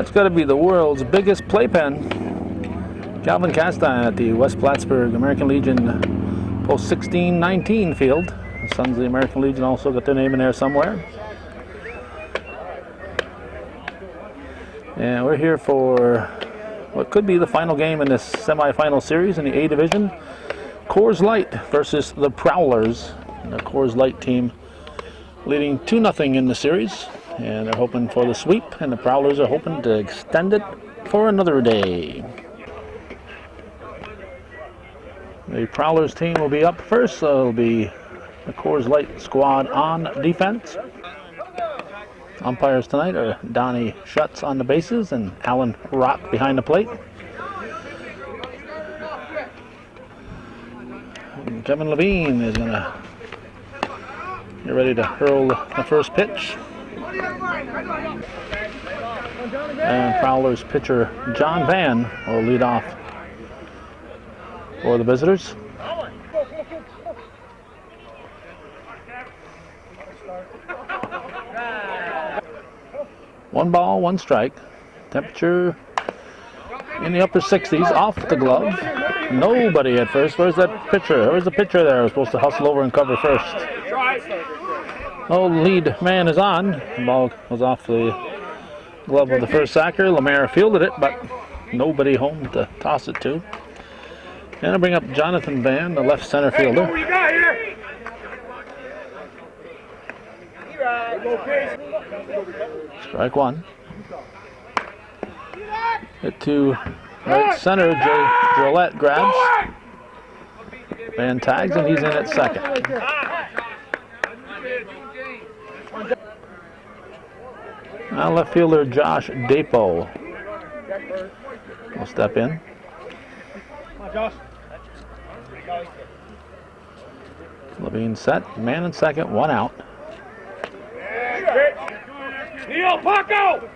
That's got to be the world's biggest playpen. Calvin Castine at the West Plattsburgh American Legion Post 1619 field. The Sons of the American Legion also got their name in there somewhere. And we're here for what could be the final game in this semifinal series in the A Division. Coors Light versus the Prowlers. The Coors Light team leading 2-0 in the series. And they're hoping for the sweep, and the Prowlers are hoping to extend it for another day. The Prowlers team will be up first, so it'll be the Coors Light squad on defense. Umpires tonight are Donnie Schutz on the bases and Alan Rock behind the plate. And Kevin Levine is going to get ready to hurl the first pitch. And Prowlers pitcher John Van will lead off for the visitors. One ball, one strike. Temperature in the upper 60s, off the glove. Nobody at first. Where's that pitcher? Where's the pitcher there? We're supposed to hustle over and cover first. Oh, lead man is on. The ball was off the glove of the first sacker. Lemaire fielded it, but nobody home to toss it to. And I'll bring up Jonathan Van, the left center fielder. Strike one. Hit to right center. Jay Gillette grabs. Van tags, and he's in at second. Now left fielder Josh Dapo will step in. Levine set, man in second, one out. Neil Paco!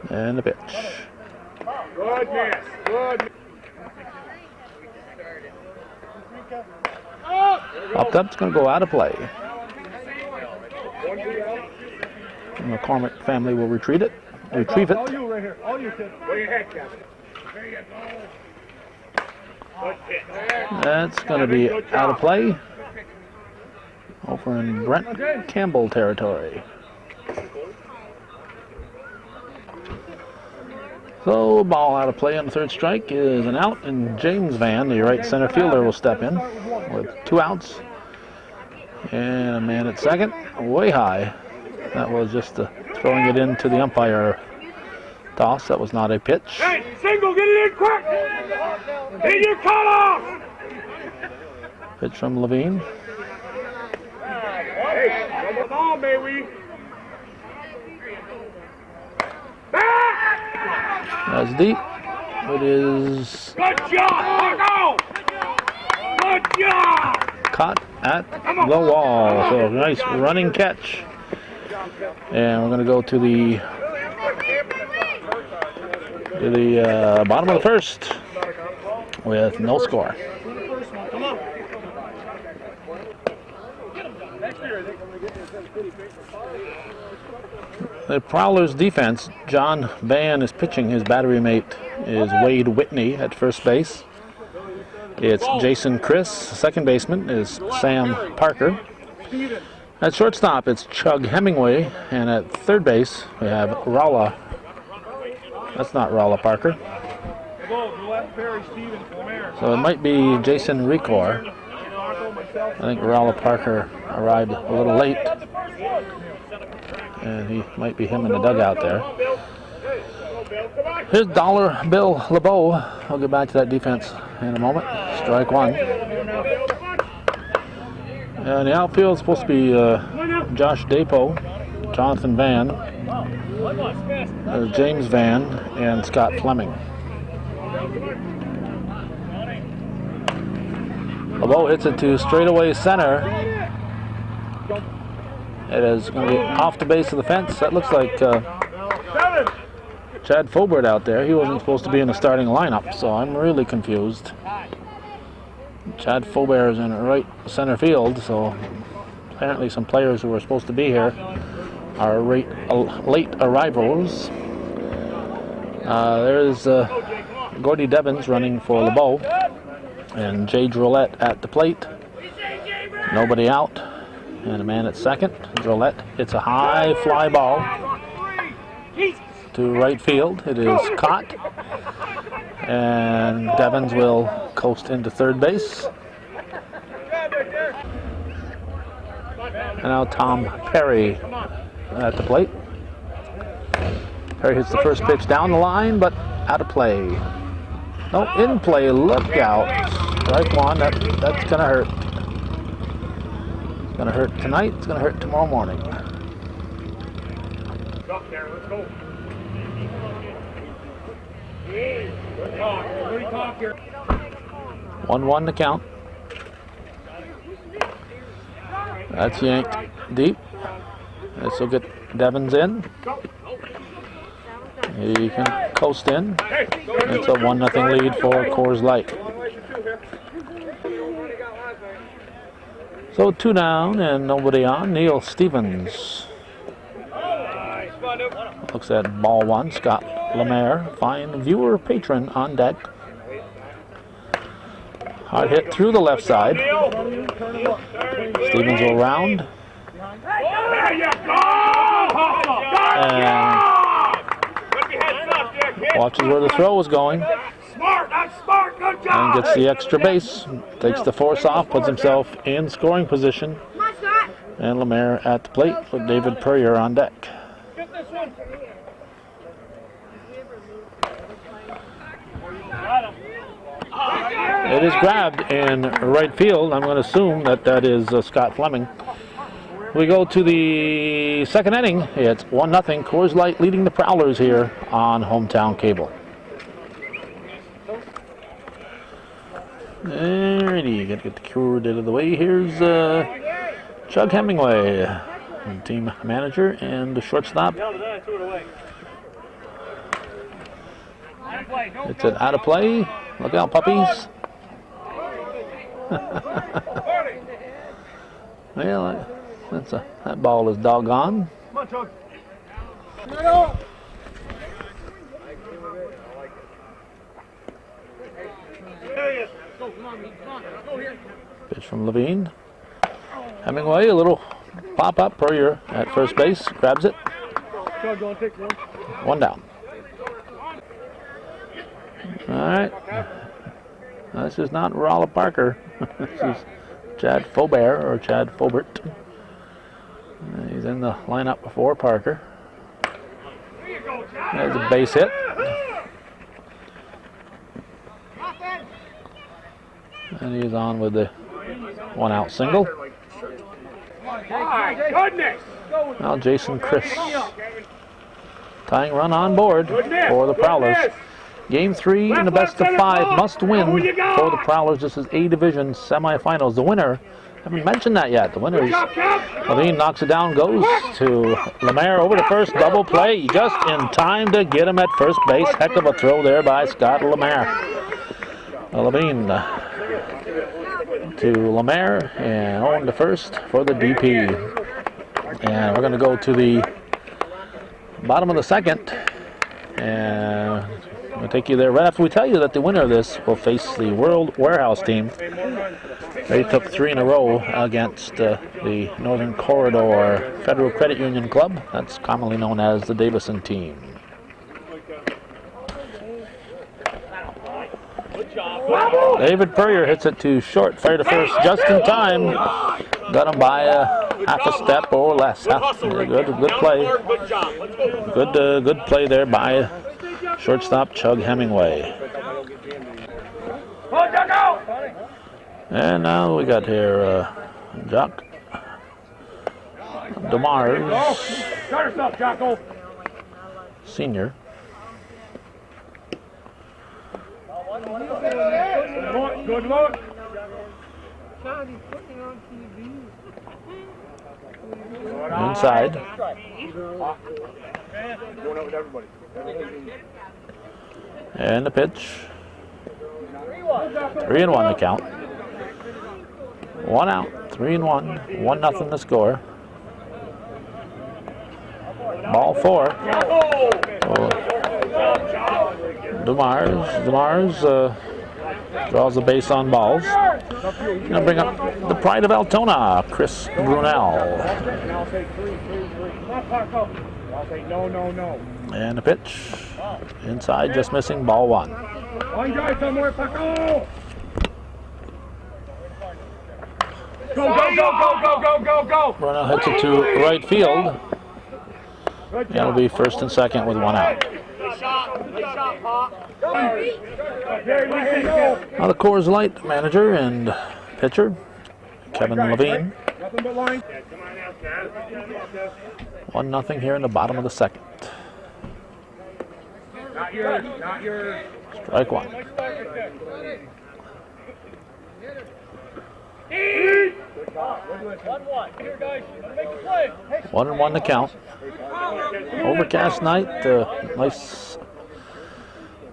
And the pitch. Good miss. Good. Popped up's going to go out of play. The McCormick family will retrieve it. All you right here. All you kids. Where your head, Kevin? There you go. That's going to be out of play. Over in Brent Campbell territory. So, ball out of play on the third strike is an out, and James Van, the right center fielder, will step in with 2 outs. And a man at second, way high. That was just throwing it into the umpire toss. That was not a pitch. Hey, single, get it in quick! Hit your cutoff! Pitch from Levine. Hey, come on, may we? That's deep. It is Good job, Paco! Good job! caught at the wall. So nice running catch. And we're going to go to the bottom of the first with no score. The Prowlers defense, John Van is pitching. His battery mate is Wade Whitney at first base. It's Jason Chris. Second baseman is Sam Parker. At shortstop, it's Chug Hemingway. And at third base, we have Rala. That's not Rala Parker. So it might be Jason Recor. I think Rala Parker arrived a little late. And he might be him in the dugout there. Here's Dollar Bill LeBeau. I'll get back to that defense in a moment. Strike one. And the outfield is supposed to be Josh Dapo, Jonathan Van, James Van, and Scott Fleming. LeBeau hits it to straightaway center. It is going to be off the base of the fence. That looks like Chad Fobert out there. He wasn't supposed to be in the starting lineup, so I'm really confused. Chad Fobert is in right center field, so apparently some players who were supposed to be here are late arrivals. There's Gordy Devins running for LeBeau, and Jay Drolette at the plate. Nobody out, and a man at second. Drolette hits a high fly ball to right field. It is caught, and Devins will coast into third base. And now Tom Perry at the plate. Perry hits the first pitch down the line, but out of play. No, in play. Look out! Strike one. That's gonna hurt. It's gonna hurt tonight. It's gonna hurt tomorrow morning. Up there, let's go. 1-1 to count. That's yanked deep. This will get Devins in. He can coast in. It's a 1-0 lead for Coors Light. So 2 down and nobody on. Neil Stevens looks at ball 1. Scott Lemaire, fine viewer patron on deck. Hard hit through the left side. Stevens will round. And watches where the throw is going. And gets the extra base. Takes the force off, puts himself in scoring position. And Lemaire at the plate with David Purrier on deck. It is grabbed in right field. I'm going to assume that is Scott Fleming. We go to the second inning. It's 1-0. Coors Light leading the Prowlers here on Hometown Cable. Alrighty, got to get the cord out of the way. Here's Chug Hemingway, team manager, and the shortstop. It's an out of play. Look out, puppies. Well, that ball is doggone. Come on, Chug. Pitch from Levine. Hemingway, a little pop-up. Purrier at first base, grabs it. 1 down. All right. This is not Rolla Parker. This is Chad Faubert or Chad Faubert. He's in the lineup before Parker. There's a base hit. And he's on with the 1-out single. My goodness! Now Jason Chris. Tying run on board for the Prowlers. Game 3 in the best of 5 must win for the Prowlers. This is A Division semifinals. The winner, haven't mentioned that yet. The winner is Levine, knocks it down, goes to Lemaire over to first, double play, just in time to get him at first base. Heck of a throw there by Scott Lemaire. Levine to Lemaire and on to first for the DP. And we're going to go to the bottom of the second. And we'll take you there right after we tell you that the winner of this will face the World Warehouse team. They took 3 in a row against the Northern Corridor Federal Credit Union Club. That's commonly known as the Davison team. David Purrier hits it to short, fire to first just in time. Got him by half a step or less. Good play. Good play there by shortstop Chug Hemingway. And now we got here Jock DeMars, senior. Good luck. Inside. And the pitch. 3-1 the count. 1 out, 3-1, 1-0 the score. Ball 4. DeMars draws the base on balls. Gonna bring up the pride of Altona, Chris Brunel. And a pitch. Inside, just missing, ball one. One guy somewhere, Paco! Go! Brunel hits it to right field. It'll be first and second with one out. Now the Coors Light manager and pitcher, Kevin Levine. 1-0 here in the bottom of the second. Not yours. Strike one. 1-1 to count. Overcast night, nice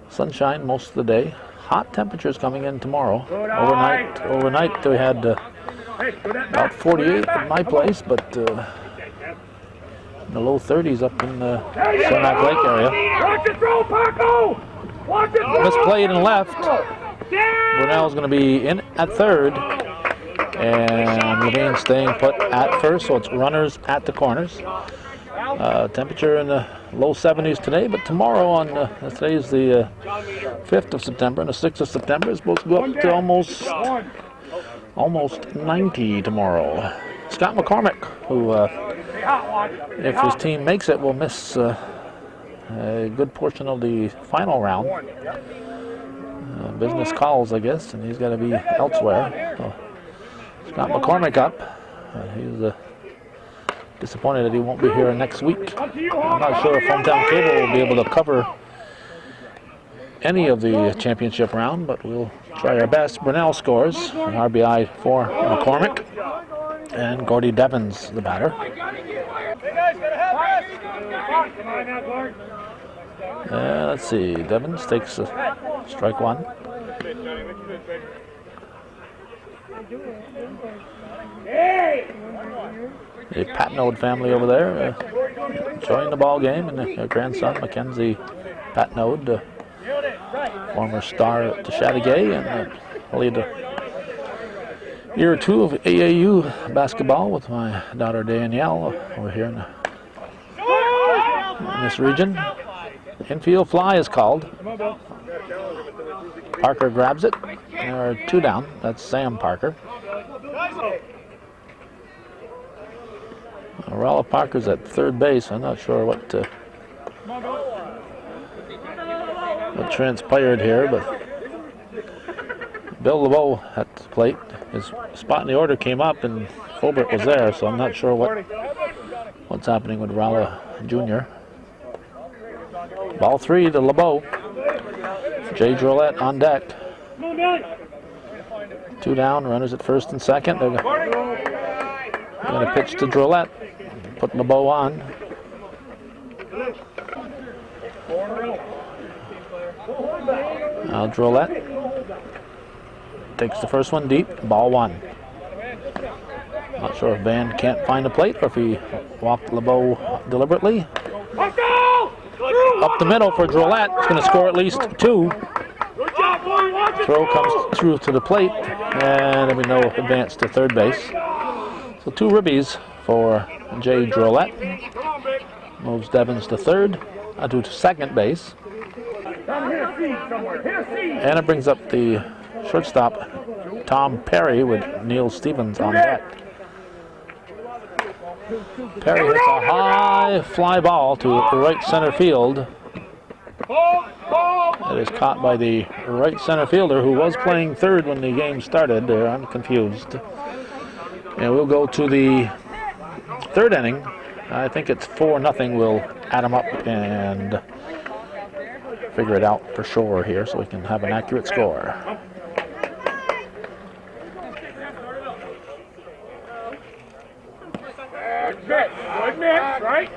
sunshine most of the day. Hot temperatures coming in tomorrow. Overnight we had about 48 at my place, but in the low 30s up in the Saranac Lake area. Watch it throw, Paco! Watch it throw! Misplayed and left. Brunel's going to be in at third. And Levine staying put at first, so it's runners at the corners. Temperature in the low 70s today, but tomorrow on today is the 5th of September, and the 6th of September is supposed to go up to almost 90 tomorrow. Scott McCormick, who if his team makes it, will miss a good portion of the final round. Business calls, I guess, and he's got to be elsewhere. So Scott McCormick up. He's disappointed that he won't be here next week. I'm not sure if Hometown Cable will be able to cover any of the championship round, but we'll try our best. Brunel scores, an RBI for McCormick, and Gordy Devins, the batter. Let's see, Devins takes strike one. The Patnode family over there enjoying the ball game, and their grandson Mackenzie Patnode, former star at the Chateauguay, and played a year or two of AAU basketball with my daughter Danielle over here in this region. Infield fly is called. Parker grabs it. There are two down. That's Sam Parker. Ralph Parker's at third base. I'm not sure what transpired here, but Bill LeBeau at the plate. His spot in the order came up, and Fulbert was there, so I'm not sure what's happening with Ralph Jr. Ball three to LeBeau. Jay Drolet on deck. Two down, runners at first and second. They're going to pitch to Drolet. Put LeBeau on. Now Drolet takes the first one deep. Ball one. Not sure if Van can't find the plate or if he walked LeBeau deliberately. Up the middle for Drolet. It's going to score at least two. Throw comes through to the plate, and there will be no advance to third base. So two ribbies for Jay Drolet. Moves Devins to third, to second base. And it brings up the shortstop, Tom Perry, with Neil Stevens on deck. Perry hits a high fly ball to right center field. It is caught by the right center fielder, who was playing third when the game started. I'm confused. And we'll go to the third inning. I think it's 4-0. We'll add them up and figure it out for sure here so we can have an accurate score.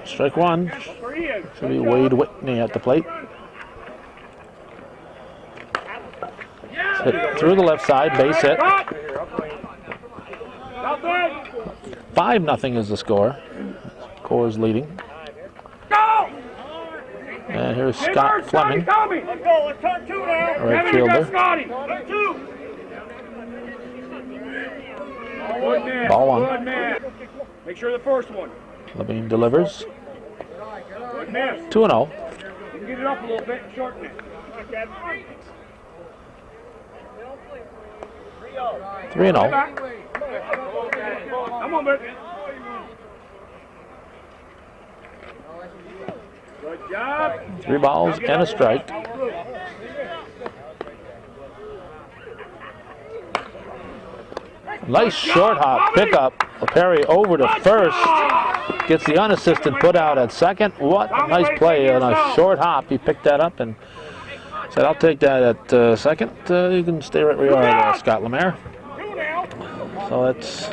Strike one. Should be Wade Whitney at the plate. Hit through the left side, base hit. 5-0 is the score. Coors leading. And And here's Scott Fleming, Let's go. Let's turn 2 now. right fielder. Scotty. Turn 2. Good man. Ball 1. Good man. Make sure the first one. Levine delivers. Good miss. 2-0. You can get it up a little bit and shorten it. 3-0. Come on, baby. Good job. 3 balls and a strike. Nice short hop pickup. Perry over to first. Gets the unassisted put out at second. What a nice play on a short hop. He picked that up and said, I'll take that at second. You can stay right where you are, Scott Lemaire. So that's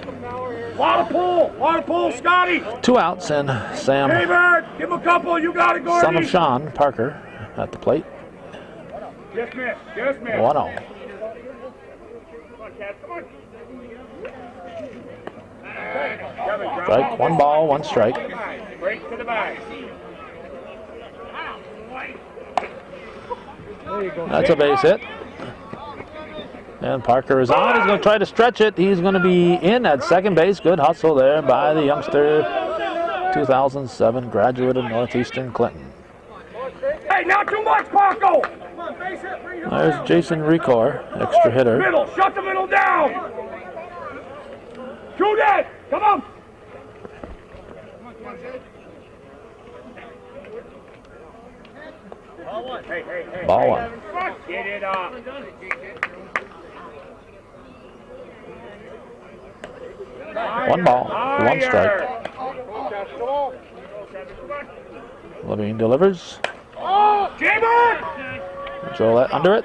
Lot of pull, Scotty. 2 outs and Sam, Hey, Bird, give him a couple. You got it, Gordy. son of Sean Parker, at the plate. Just miss. 1-0. Come on, Cat. Come on. Strike, 1 ball, 1 strike. Break to the bag. That's a base hit. And Parker is on. He's going to try to stretch it. He's going to be in at second base. Good hustle there by the youngster, 2007 graduate of Northeastern Clinton. Hey, not too much, Paco. There's Jason Recor, extra hitter. Middle. Shut the middle down. Shoot it. Come on. Hey. Ball 1. Get it up. One ball, 1 strike. Levine delivers. Oh, Jaybird! Jolette under it.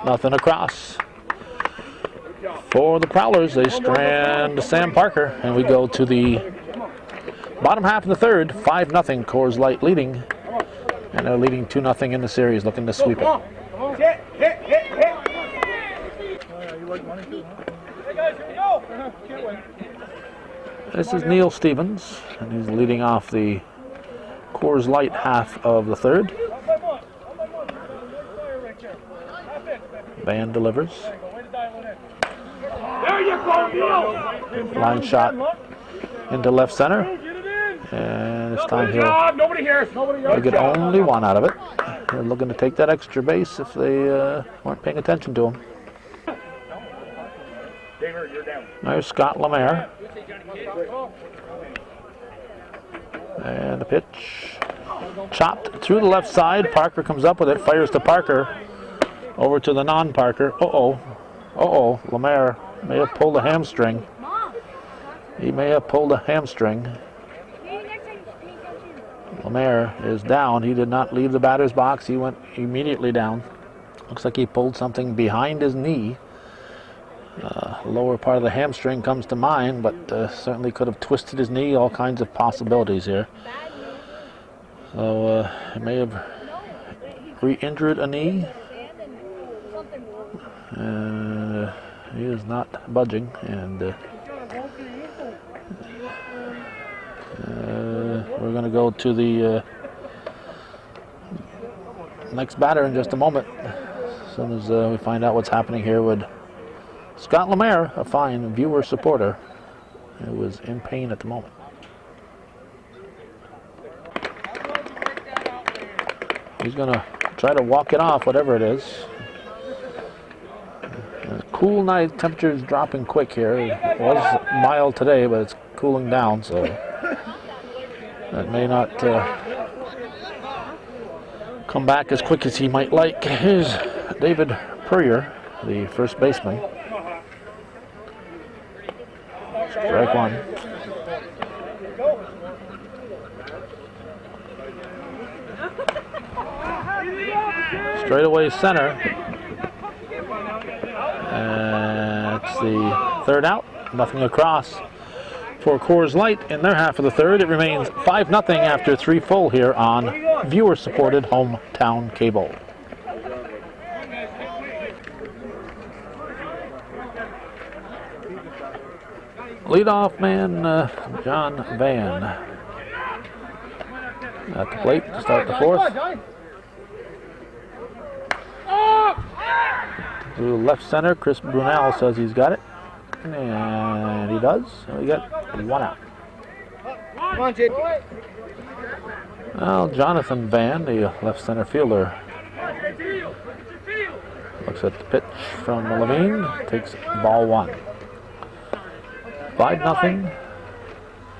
Nothing across. For the Prowlers, they strand Sam Parker, and we go to the bottom half of the third. 5-0, Coors Light leading, and they're leading 2-0 in the series, looking to sweep it. Hit. This is Neil Stevens, and he's leading off the Coors Light half of the third. Van delivers. There you go, Neil. Line shot into left center. And this time Nobody here. he'll get only 1 out of it. They're looking to take that extra base if they weren't paying attention to him. There's Scott Lemaire. And the pitch. Chopped through the left side. Parker comes up with it. Fires to Parker. Over to the non-Parker. Uh-oh. Lemaire may have pulled a hamstring. He may have pulled a hamstring. Lemaire is down. He did not leave the batter's box. He went immediately down. Looks like he pulled something behind his knee. Lower part of the hamstring comes to mind, but certainly could have twisted his knee. All kinds of possibilities here. So he may have re-injured a knee. He is not budging, and we're going to go to the next batter in just a moment. As soon as we find out what's happening here with Scott Lemaire, a fine viewer supporter, who was in pain at the moment. He's going to try to walk it off, whatever it is. Cool night, temperature's dropping quick here. It was mild today, but it's cooling down, so that may not come back as quick as he might like. Here's David Purrier, the first baseman. Strike 1. Straightaway center. That's the third out. Nothing across for Coors Light in their half of the third. It remains 5-0 after 3 full here on viewer-supported hometown cable. Leadoff man, John Van. at the plate to start the fourth. To left center, Chris Brunel says he's got it. And he does. So we got one out. Come on, Jake. Well, Jonathan Van, the left center fielder, looks at the pitch from Levine, takes ball one. 5-0.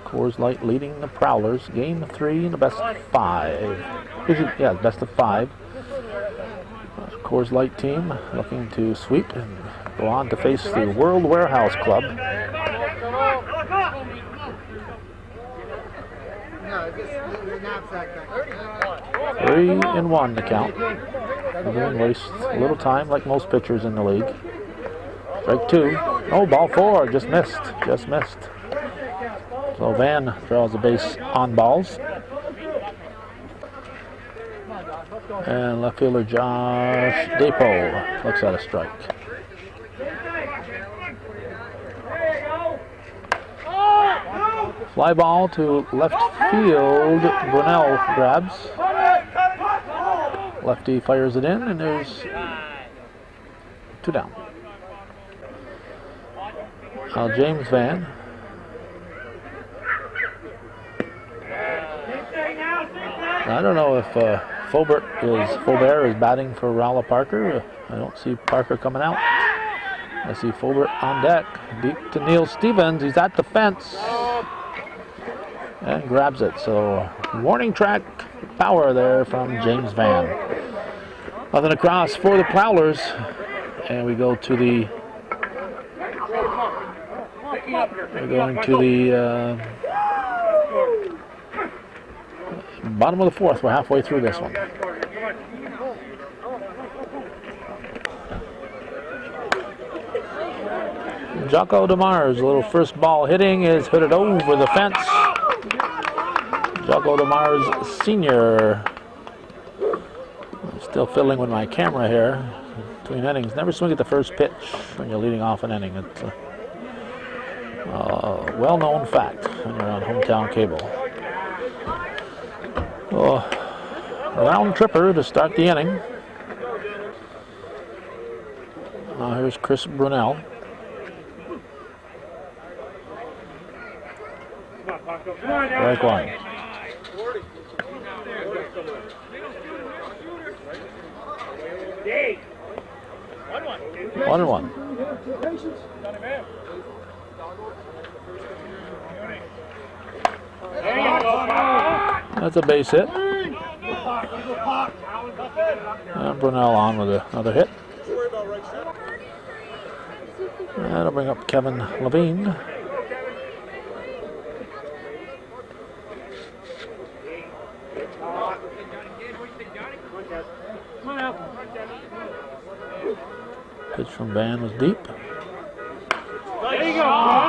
Coors Light leading the Prowlers. Game 3 in the best of 5. Yeah, best of 5. Coors Light team looking to sweep and go on to face the World Warehouse Club. 3-1 the count. Levine wastes a little time like most pitchers in the league. Strike 2. Oh, ball 4. Just missed. So Van draws the base on balls. And left fielder Josh Depo looks at a strike. Fly ball to left field. Brunel grabs. Lefty fires it in, and there's 2 down. Now James Van. I don't know if Faubert is batting for Rowla Parker. I don't see Parker coming out. I see Faubert on deck. Deep to Neil Stevens. He's at the fence. And grabs it. So warning track power there from James Van. Nothing across for the Prowlers. And we go to the... We're going to the... bottom of the fourth. We're halfway through this one. Jocko DeMars, a little first ball hitting, is hit it over the fence. Jocko DeMars Sr. I'm still fiddling with my camera here between innings. Never swing at the first pitch when you're leading off an inning. It's a well-known fact when you're on hometown cable. Round tripper to start the inning. Here's Chris Brunel. Strike 1. One and one. That's a base hit. And Brunel on with another hit. That'll bring up Kevin Levine. Pitch from Van was deep.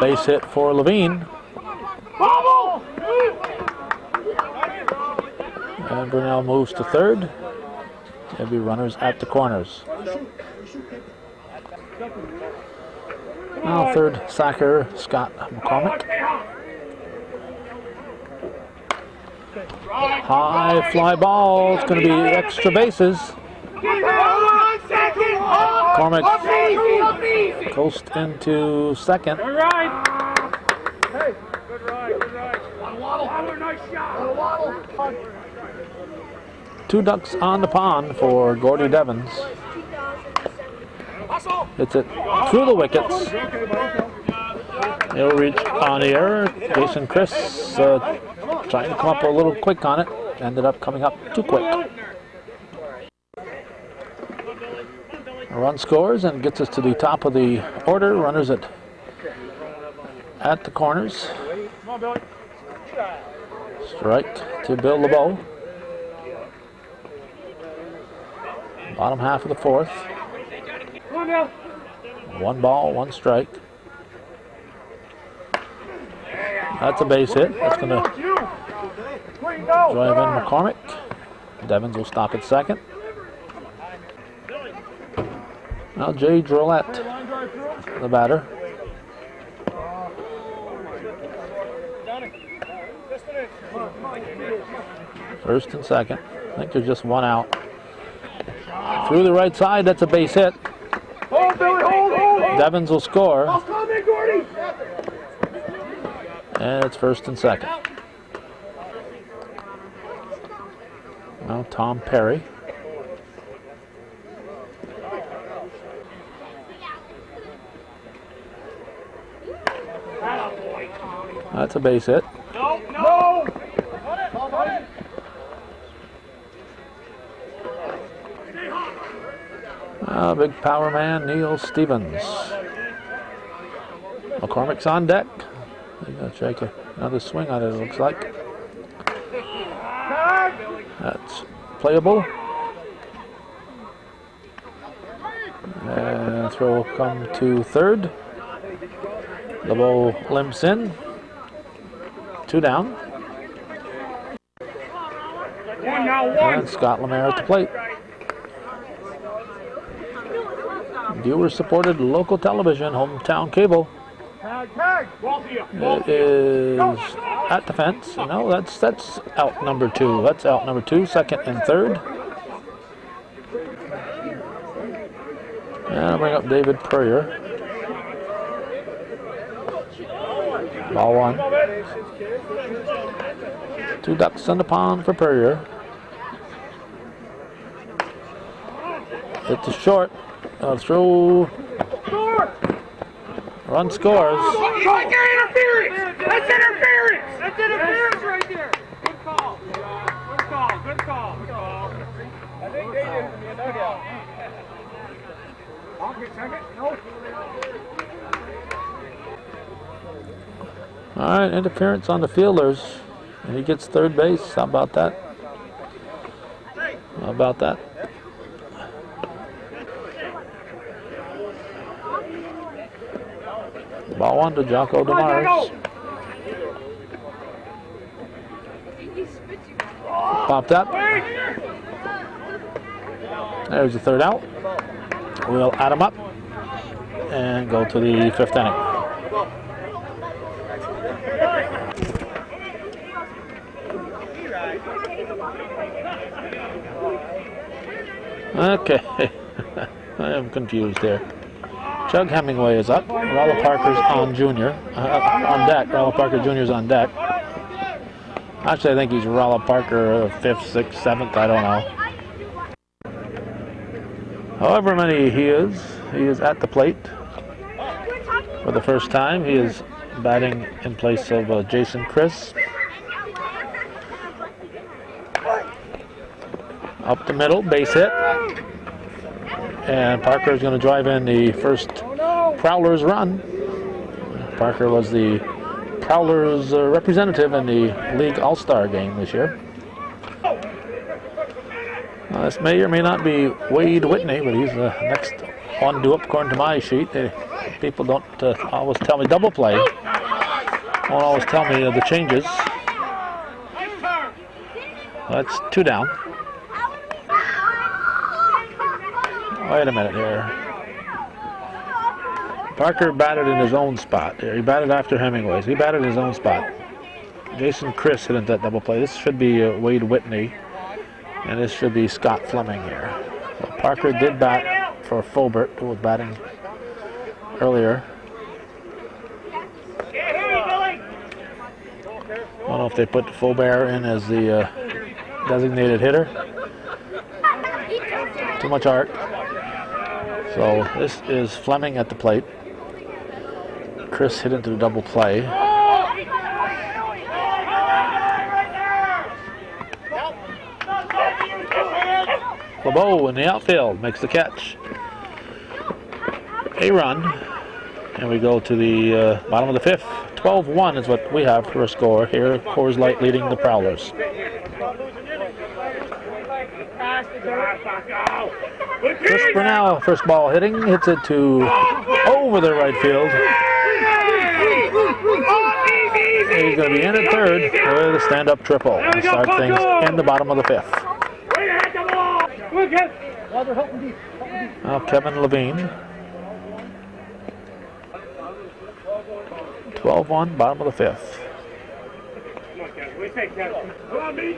Base hit for Levine. And Brunel moves to third. There'll be runners at the corners. Now third sacker, Scott McCormick. High fly ball. It's going to be extra bases. McCormick coast into second. Good ride. Hey, good ride. Nice shot. 2 ducks on the pond for Gordy Devens. Hits it through the wickets. He'll reach on the air. Jason Chris trying to come up a little quick on it. Ended up coming up too quick. A run scores and gets us to the top of the order. Runners at the corners. Strike to Bill LeBeau. Bottom half of the fourth. 1 ball, 1 strike. That's a base hit. That's going to drive in McCormick. Devens will stop at second. Now Jay Drolette, the batter. First and second. I think there's just one out. Through the right side, that's a base hit. Hold, Billy, hold. Devins will score. Come in, Gordy. And it's first and second. Now Tom Perry. That's a base hit. No. Big power man, Neil Stevens. McCormick's on deck. He's going to take another swing on it, it looks like. That's playable. And throw will come to third. The ball limps in. 2 down. One now. And Scott Lemaire at the plate. Viewer-supported local television, hometown cable. It is at the fence. No, that's out number 2. That's out number 2, second and third. And I'll bring up David Purrier. Ball 1. 2 ducks in the pond for Purrier. Hit the short. Throw. Run scores. Right there, interference. That's interference. That's interference right there. Good call. Good call. I think they did from the dugout. I'll get second. No. All right, interference on the fielders, and he gets third base. How about that? How about that? Ball 1 to Jocko DeMars. Popped up. There's the third out. We'll add him up and go to the 5th inning. Okay, I am confused here. Chug Hemingway is up. Rollo Parker's on junior. On deck. Rollo Parker Jr.'s on deck. Actually, I think he's Rollo Parker 5th, 6th, 7th. I don't know. However many he is at the plate. For the first time, he is batting in place of Jason Chris. Up the middle, base hit. And Parker is going to drive in the first Prowlers run. Parker was the Prowlers representative in the League All-Star game this year. This may or may not be Wade Whitney, but he's the next one due up according to my sheet. People don't always tell me double play. Won't always tell me the changes. That's 2 down. Wait a minute here. Parker batted in his own spot. He batted after Hemingway's. He batted in his own spot. Jason Chris hit into that double play. This should be Wade Whitney, and this should be Scott Fleming here. So Parker did bat for Fulbert, who was batting earlier. I don't know if they put Fulbert in as the designated hitter. Too much art. So this is Fleming at the plate. Chris hit into the double play. LeBeau in the outfield makes the catch. A run. And we go to the bottom of the 5th. 12-1 is what we have for a score here. Coors Light leading the Prowlers. Chris Brunel, first ball hitting, hits it to over the right field. He's going to be in at third with a stand-up triple and start things in the bottom of the 5th. Now Kevin Levine. 12-1, bottom of the 5th. fake, Kevin. Come on, me.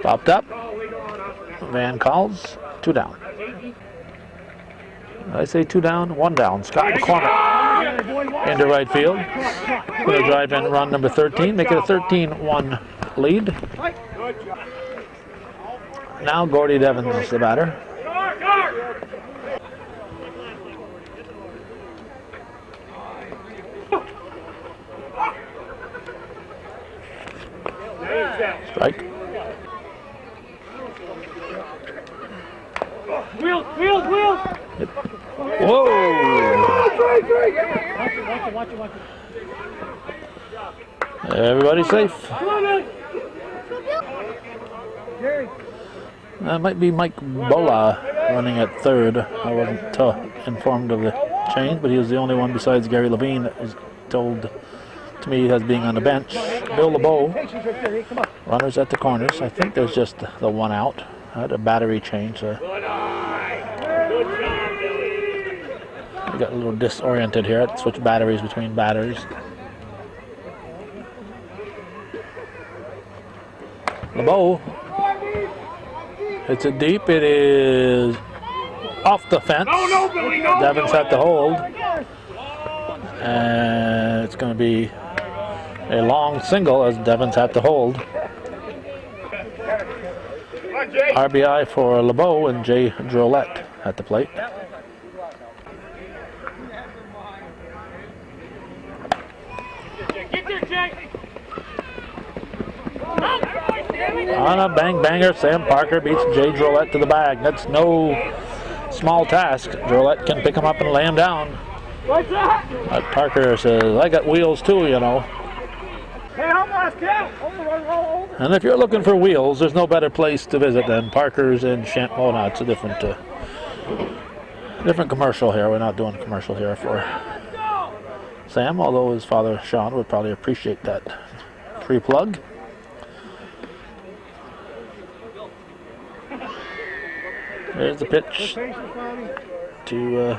Popped up. Van calls. 2 down. I say 2 down, 1 down. Scott McCormick into right field. Going to drive in run number 13, make it a 13-1 lead. Now Gordy Devins is the batter. Strike. Wheels! Whoa! Watch it. Everybody safe. Jerry. That might be Mike Bola running at third. I wasn't informed of the change, but he was the only one besides Gary Levine that was told to me as being on the bench. Bill LeBeau, runners at the corners. I think there's just the 1 out. I had a battery change. I got a little disoriented here. I had to switch batteries between batters. LeBeau. It's a deep. It is off the fence. No, Billy, no. Devins had to hold. And it's going to be a long single as Devins had to hold. RBI for LeBeau and Jay Drolette at the plate. Get there, Jay. On a bang banger, Sam Parker beats Jay Drolette to the bag. That's no small task. Drolette can pick him up and lay him down. What's that? But Parker says, I got wheels too, you know. Hey, how much, Cal? Hold. And if you're looking for wheels, there's no better place to visit than Parker's in Oh, no, it's a different commercial here. We're not doing a commercial here for Sam, although his father, Sean, would probably appreciate that free plug. There's the pitch to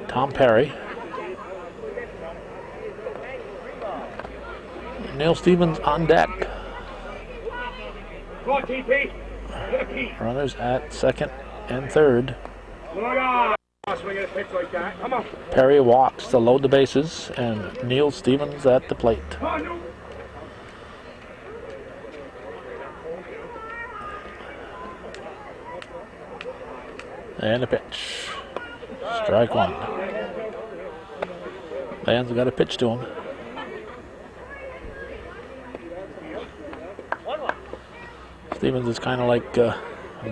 Tom Perry. Neil Stevens on deck. Come on, TP. Runners at second and third. Look on. Swinging a pitch like that. Come on. Perry walks to load the bases, and Neil Stevens at the plate. Come on, no. And a pitch. Strike 1. Van's got a pitch to him. Stevens is kind of like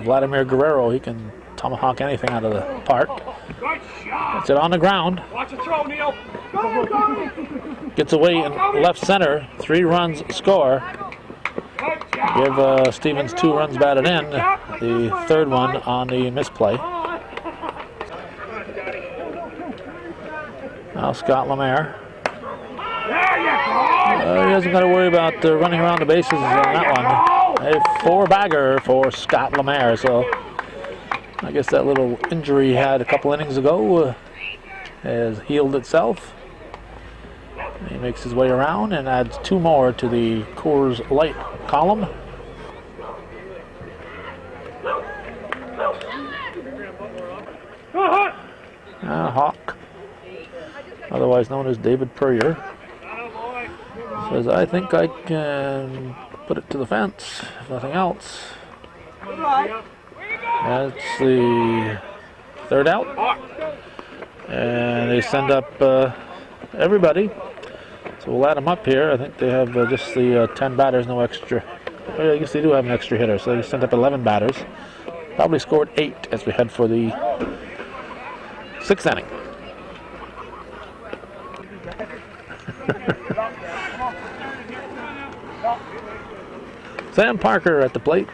Vladimir Guerrero. He can tomahawk anything out of the park. Good shot. Gets it on the ground. Watch it throw, Neil. Go. Gets away in left center. 3 runs score. Good job. Give Stevens 2 runs batted in. The third one on the misplay. Now Scott Lemaire. There you go. He hasn't got to worry about running around the bases on that one. A 4-bagger for Scott Lemaire. So I guess that little injury he had a couple innings ago has healed itself. He makes his way around and adds 2 more to the Coors Light column. Hawk, otherwise known as David Purrier, says, I think I can put it to the fence, if nothing else. That's the 3rd out. And they send up everybody. So we'll add them up here. I think they have just the 10 batters, no extra. I guess they do have an extra hitter, so they sent up 11 batters. Probably scored 8 as we head for the 6th inning. Sam Parker at the plate,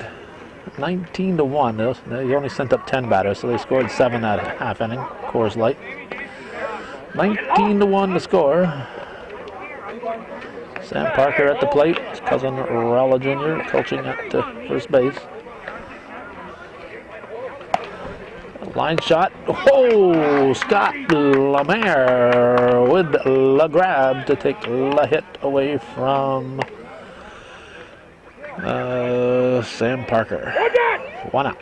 19-1. They only sent up 10 batters, so they scored 7 that half inning. Coors Light, 19-1 to score. Sam Parker at the plate. His cousin Ralla Jr. coaching at first base. Line shot. Oh, Scott Lemaire with the grab to take the hit away from Sam Parker. 1 out.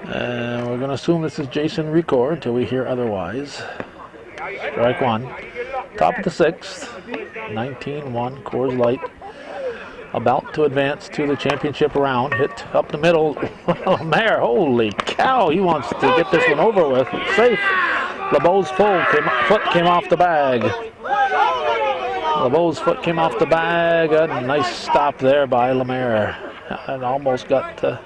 And we're going to assume this is Jason Record until we hear otherwise. Strike 1. Top of the 6th. 19-1 Coors Light. About to advance to the championship round. Hit up the middle. Lemaire, holy cow. He wants to get this one over with. Safe. LeBeau's foot came off the bag. LeBeau's foot came off the bag. A nice stop there by Lemaire. And almost got the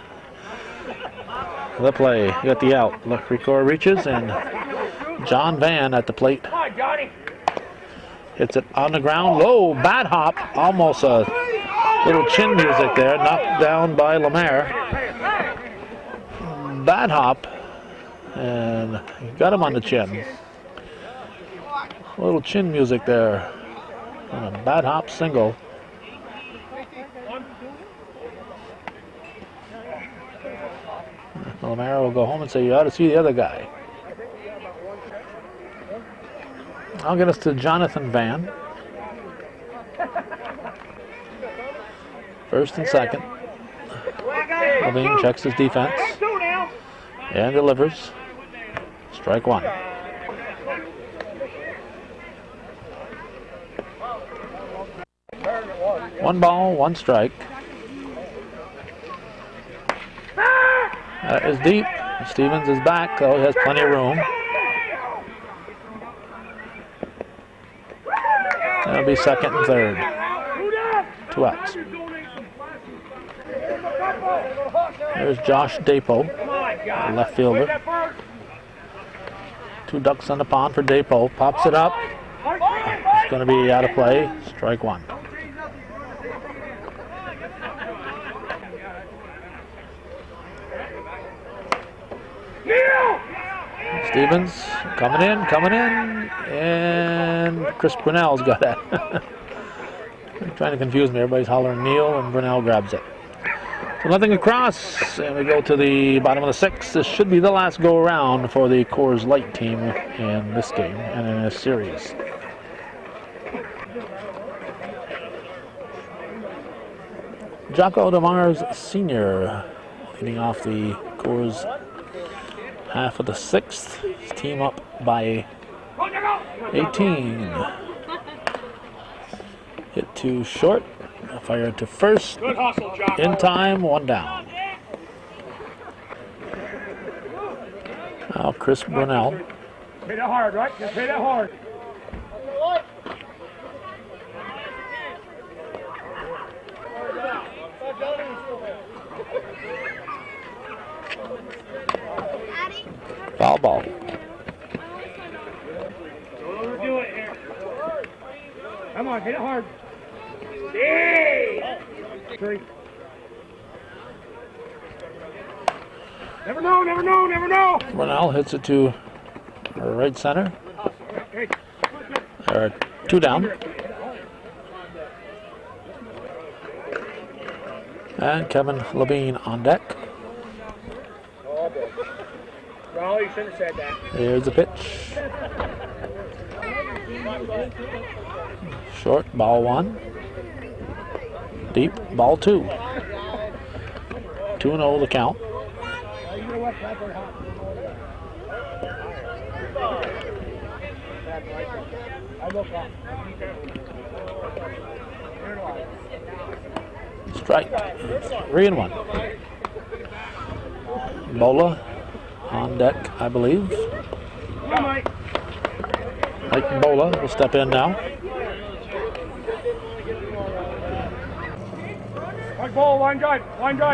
play. Got the out. Record reaches and John Van at the plate. Come on, Johnny. Hits it on the ground. Low. Bad hop. Almost a little chin music there. Knocked down by Lemaire. Bad hop. And got him on the chin. A little chin music there. And a bad hop single. Lemaire will go home and say, you ought to see the other guy. I'll get us to Jonathan Van. First and second. Levine checks his defense and delivers. Strike 1. One ball, 1 strike. That is deep. Stevens is back, though. He has plenty of room. That'll be second and third. 2 outs. There's Josh Dapo, left fielder. 2 ducks on the pond for Dapo. Pops it up. It's going to be out of play. Strike 1. Stevens coming in, and Chris Brunell's got it. Trying to confuse me. Everybody's hollering Neal, and Brunell grabs it. So nothing across, and we go to the bottom of the 6th. This should be the last go around for the Coors Light team in this game and in this series. Jocko DeMars Sr. leading off the Coors half of the 6th. His team up by 18. Hit to short. Fire to first. Good hustle, Jocko. In time, 1 down. Now Chris Brunell. Hit it hard, right? Just hit it hard. Foul ball. Do it here. Come on, hit it hard. Hey! 3. Never know, never know, never know. Brunell hits it to right center. There are 2 down. And Kevin Levine on deck. Well, you should have said that. Here's the pitch. Short, ball 1. Deep, ball 2. 2-0 the count. Strike. 3-1. Bola on deck, I believe. Mike Bola will step in now. Ball, line drive,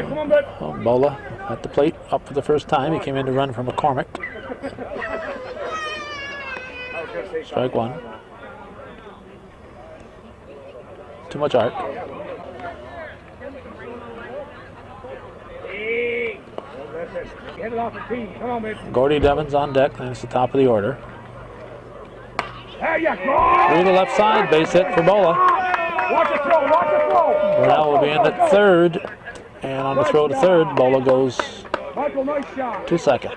come on, bud. Oh, Bola at the plate, up for the first time. He came in to run from McCormick. Strike 1. Too much arc. Get it off the tee. Come on, man. Gordy Devins on deck, and it's the top of the order. There you go. Through the left side, base hit for Bola. Watch it throw, watch it throw. Brunell will be in at third, And on the throw to third, Bola goes Michael, nice shot. to second.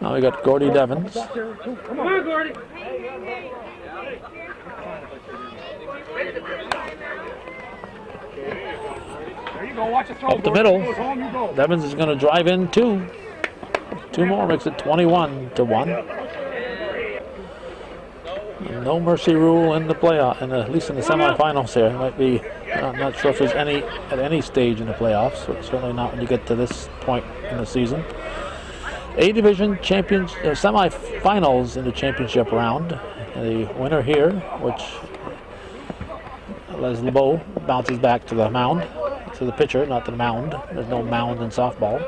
Now we got Gordy Devins. Come on, Gordy. There you go. Watch it throw. Up the Gordy. middle. Goes home, you go. Devins is going to drive in two. Two more makes it 21-1. No mercy rule in the playoff, and at least in the semifinals here. It might be, I'm not sure if there's any at any stage in the playoffs, but certainly not when you get to this point in the season. A-division champions, semifinals in the championship round. The winner here, which Les LeBeau bounces back to the mound, to the pitcher, not to the mound. There's no mound in softball.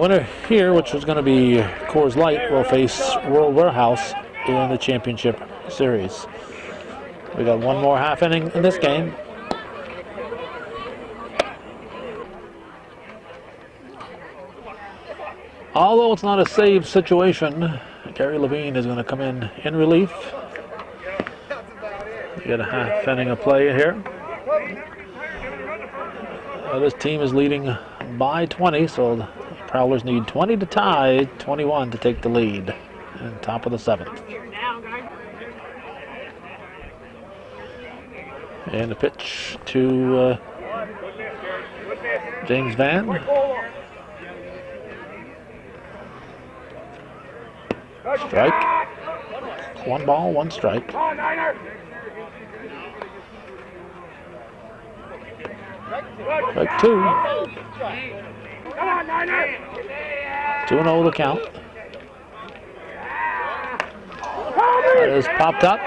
Winner here, which was going to be Coors Light, will face World Warehouse in the championship series. We got one more half inning in this game. Although it's not a save situation, Gary Levine is going to come in relief. We got a half inning of play here. This team is leading by 20, so the Prowlers need 20 to tie, 21 to take the lead. And top of the seventh. And the pitch to James Van. Strike. One ball, one strike. Strike two. 2-0 the count. That is popped up.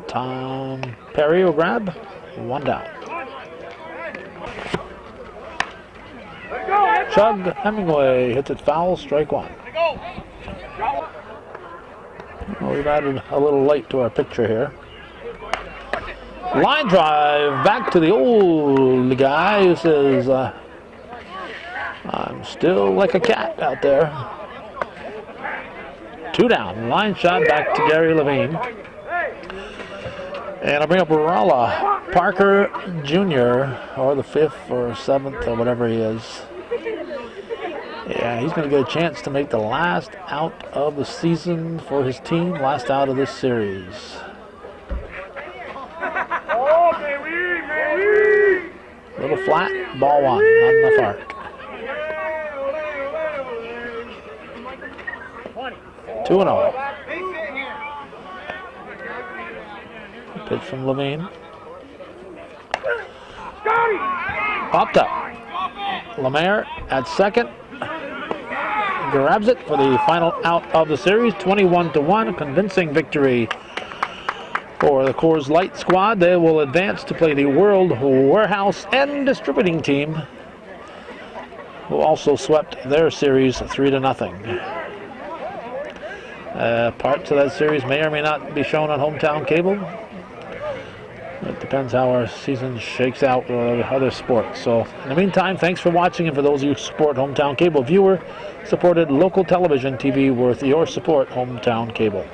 Tom Perry will grab. One down. Chug Hemingway hits it foul, strike one. Well, we've added a little light to our picture here. Line drive back to the old guy who says, I'm still like a cat out there. Two down. Line shot back to Gary Levine. And I'll bring up Rolla Parker Jr., or the 5th or 7th or whatever he is. Yeah, he's going to get a chance to make the last out of the season for his team, last out of this series. A little flat, ball one, not enough arc. 2-0. Pitch from Levine. Popped up. Lemaire at second. Grabs it for the final out of the series. 21-1. A convincing victory for the Coors Light squad. They will advance to play the World Warehouse and Distributing team, who also swept their series 3-0. Parts of that series may or may not be shown on hometown cable. It depends how our season shakes out with other sports. So, in the meantime, thanks for watching, and for those of you who support hometown cable, viewer-supported local television TV worth your support, hometown cable.